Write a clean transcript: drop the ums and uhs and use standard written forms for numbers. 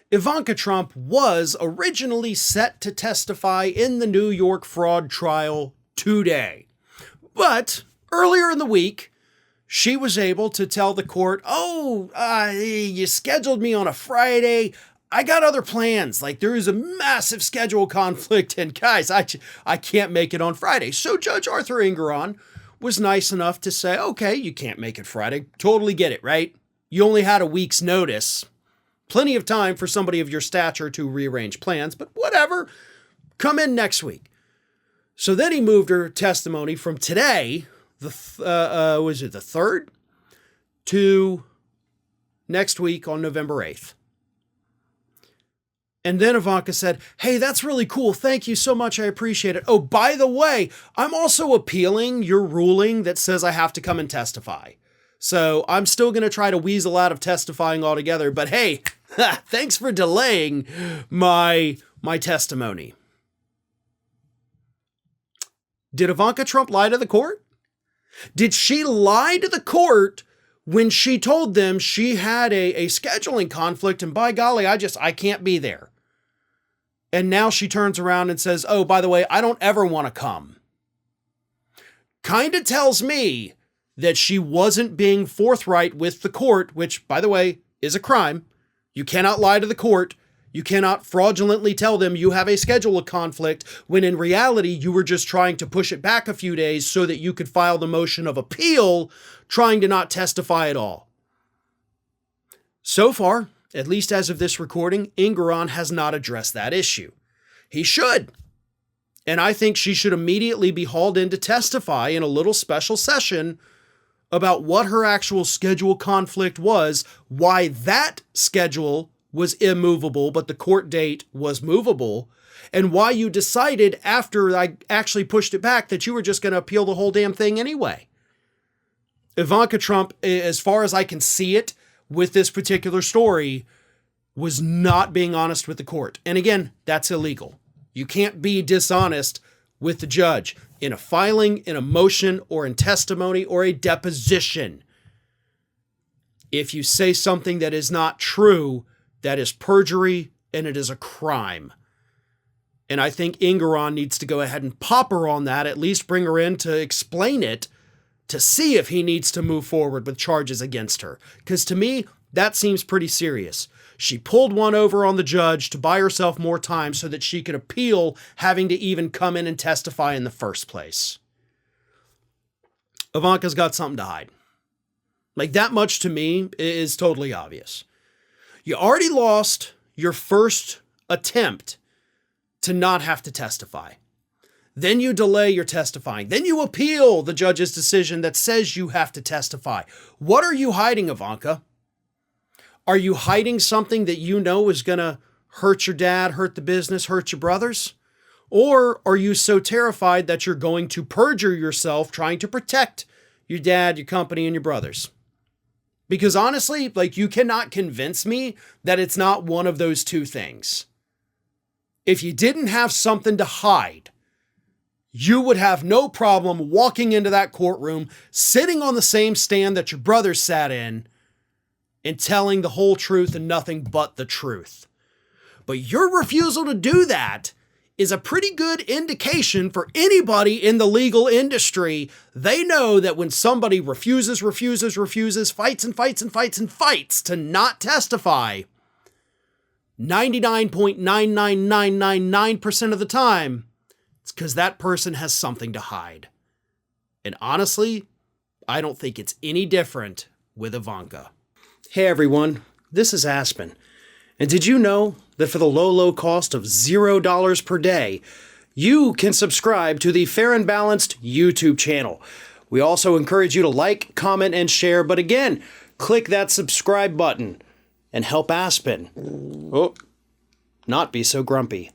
Ivanka Trump was originally set to testify in the New York fraud trial today. But earlier in the week, she was able to tell the court, you scheduled me on a Friday. I got other plans. Like, there is a massive schedule conflict, and guys, I can't make it on Friday. So Judge Arthur Geron was nice enough to say, okay, you can't make it Friday. Totally get it, right? You only had a week's notice. Plenty of time for somebody of your stature to rearrange plans, but whatever. Come in next week. So then he moved her testimony from today, the 3rd, to next week on November 8th. And then Ivanka said, hey, that's really cool. Thank you so much. I appreciate it. Oh, by the way, I'm also appealing your ruling that says I have to come and testify. So I'm still going to try to weasel out of testifying altogether. But hey, thanks for delaying my testimony. Did Ivanka Trump lie to the court? Did she lie to the court when she told them she had a scheduling conflict and by golly, I can't be there? And now she turns around and says, oh, by the way, I don't ever want to come. Kind of tells me that she wasn't being forthright with the court, which, by the way, is a crime. You cannot lie to the court. You cannot fraudulently tell them you have a schedule conflict when in reality you were just trying to push it back a few days so that you could file the motion of appeal, trying to not testify at all. So far, at least as of this recording, Geron has not addressed that issue. He should. And I think she should immediately be hauled in to testify in a little special session about what her actual schedule conflict was, why that schedule was immovable, but the court date was movable, and why you decided after I actually pushed it back that you were just going to appeal the whole damn thing anyway. Ivanka Trump, as far as I can see it with this particular story, was not being honest with the court. And again, that's illegal. You can't be dishonest with the judge in a filing, in a motion, or in testimony, or a deposition. If you say something that is not true, that is perjury, and it is a crime. And I think Geron needs to go ahead and pop her on that, at least bring her in to explain it, to see if he needs to move forward with charges against her. Because to me, that seems pretty serious. She pulled one over on the judge to buy herself more time so that she could appeal having to even come in and testify in the first place. Ivanka's got something to hide. Like, that much to me is totally obvious. You already lost your first attempt to not have to testify. Then you delay your testifying. Then you appeal the judge's decision that says you have to testify. What are you hiding, Ivanka? Are you hiding something that you know is going to hurt your dad, hurt the business, hurt your brothers? Or are you so terrified that you're going to perjure yourself trying to protect your dad, your company, and your brothers? Because honestly, you cannot convince me that it's not one of those two things. If you didn't have something to hide, you would have no problem walking into that courtroom, sitting on the same stand that your brother sat in, and telling the whole truth and nothing but the truth. But your refusal to do that is a pretty good indication for anybody in the legal industry. They know that when somebody refuses, fights to not testify, 99.99999% of the time, it's because that person has something to hide. And honestly, I don't think it's any different with Ivanka. Hey everyone, this is Aspen. And did you know that for the low cost of $0 per day, you can subscribe to the Fair and Balanced YouTube channel? We also encourage you to like, comment, and share. But again, click that subscribe button and help Aspen not be so grumpy.